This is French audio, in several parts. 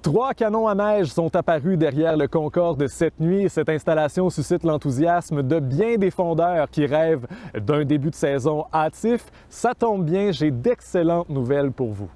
3 canons à neige sont apparus derrière le Concorde cette nuit. Cette installation suscite l'enthousiasme de bien des fondeurs qui rêvent d'un début de saison hâtif. Ça tombe bien, j'ai d'excellentes nouvelles pour vous.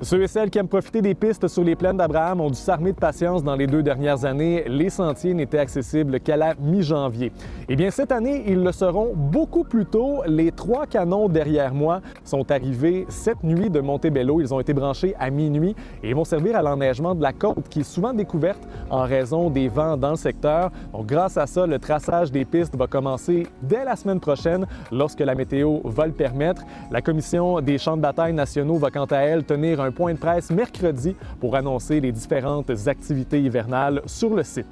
Ceux et celles qui aiment profiter des pistes sur les plaines d'Abraham ont dû s'armer de patience dans les 2 dernières années. Les sentiers n'étaient accessibles qu'à la mi-janvier. Eh bien, cette année, ils le seront beaucoup plus tôt. Les 3 canons derrière moi sont arrivés cette nuit de Montebello. Ils ont été branchés à minuit et ils vont servir à l'enneigement de la côte qui est souvent découverte en raison des vents dans le secteur. Donc, grâce à ça, le traçage des pistes va commencer dès la semaine prochaine lorsque la météo va le permettre. La Commission des champs de bataille nationaux va quant à elle tenir un point de presse mercredi pour annoncer les différentes activités hivernales sur le site.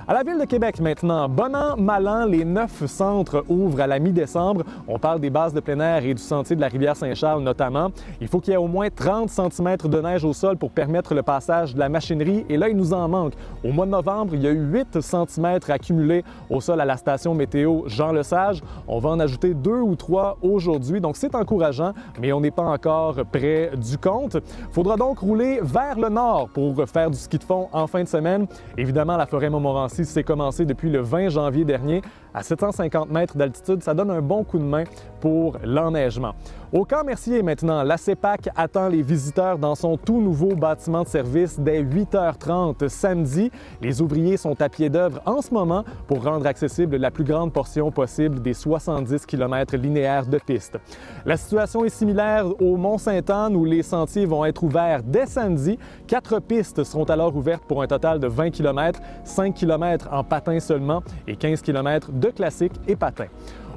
À la Ville de Québec maintenant, bon an, mal an, les 9 centres ouvrent à la mi-décembre. On parle des bases de plein air et du sentier de la rivière Saint-Charles notamment. Il faut qu'il y ait au moins 30 cm de neige au sol pour permettre le passage de la machinerie et là, il nous en manque. Au mois de novembre, il y a eu 8 cm accumulés au sol à la station météo Jean-Lesage. On va en ajouter 2 ou 3 aujourd'hui, donc c'est encourageant, mais on n'est pas encore près du compte. Il faudra donc rouler vers le nord pour faire du ski de fond en fin de semaine. Évidemment, la forêt Montmorency s'est commencé depuis le 20 janvier dernier. À 750 mètres d'altitude, ça donne un bon coup de main pour l'enneigement. Au Camp Mercier maintenant, la CEPAC attend les visiteurs dans son tout nouveau bâtiment de service dès 8h30 samedi. Les ouvriers sont à pied d'œuvre en ce moment pour rendre accessible la plus grande portion possible des 70 km linéaires de piste. La situation est similaire au Mont-Sainte-Anne où les sentiers vont être ouverts dès samedi. 4 pistes seront alors ouvertes pour un total de 20 km, 5 km en patin seulement et 15 km de classique et patin.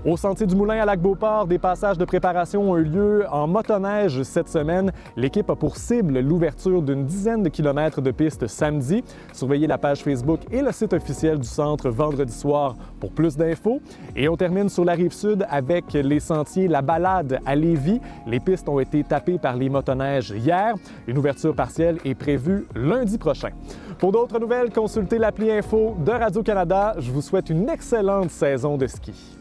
Au Sentier du Moulin à Lac-Beauport, des passages de préparation ont eu lieu en motoneige cette semaine. L'équipe a pour cible l'ouverture d'une dizaine de kilomètres de pistes samedi. Surveillez la page Facebook et le site officiel du centre vendredi soir pour plus d'infos. Et on termine sur la Rive-Sud avec les sentiers La Balade à Lévis. Les pistes ont été tapées par les motoneiges hier. Une ouverture partielle est prévue lundi prochain. Pour d'autres nouvelles, consultez l'appli Info de Radio-Canada. Je vous souhaite une excellente saison de ski.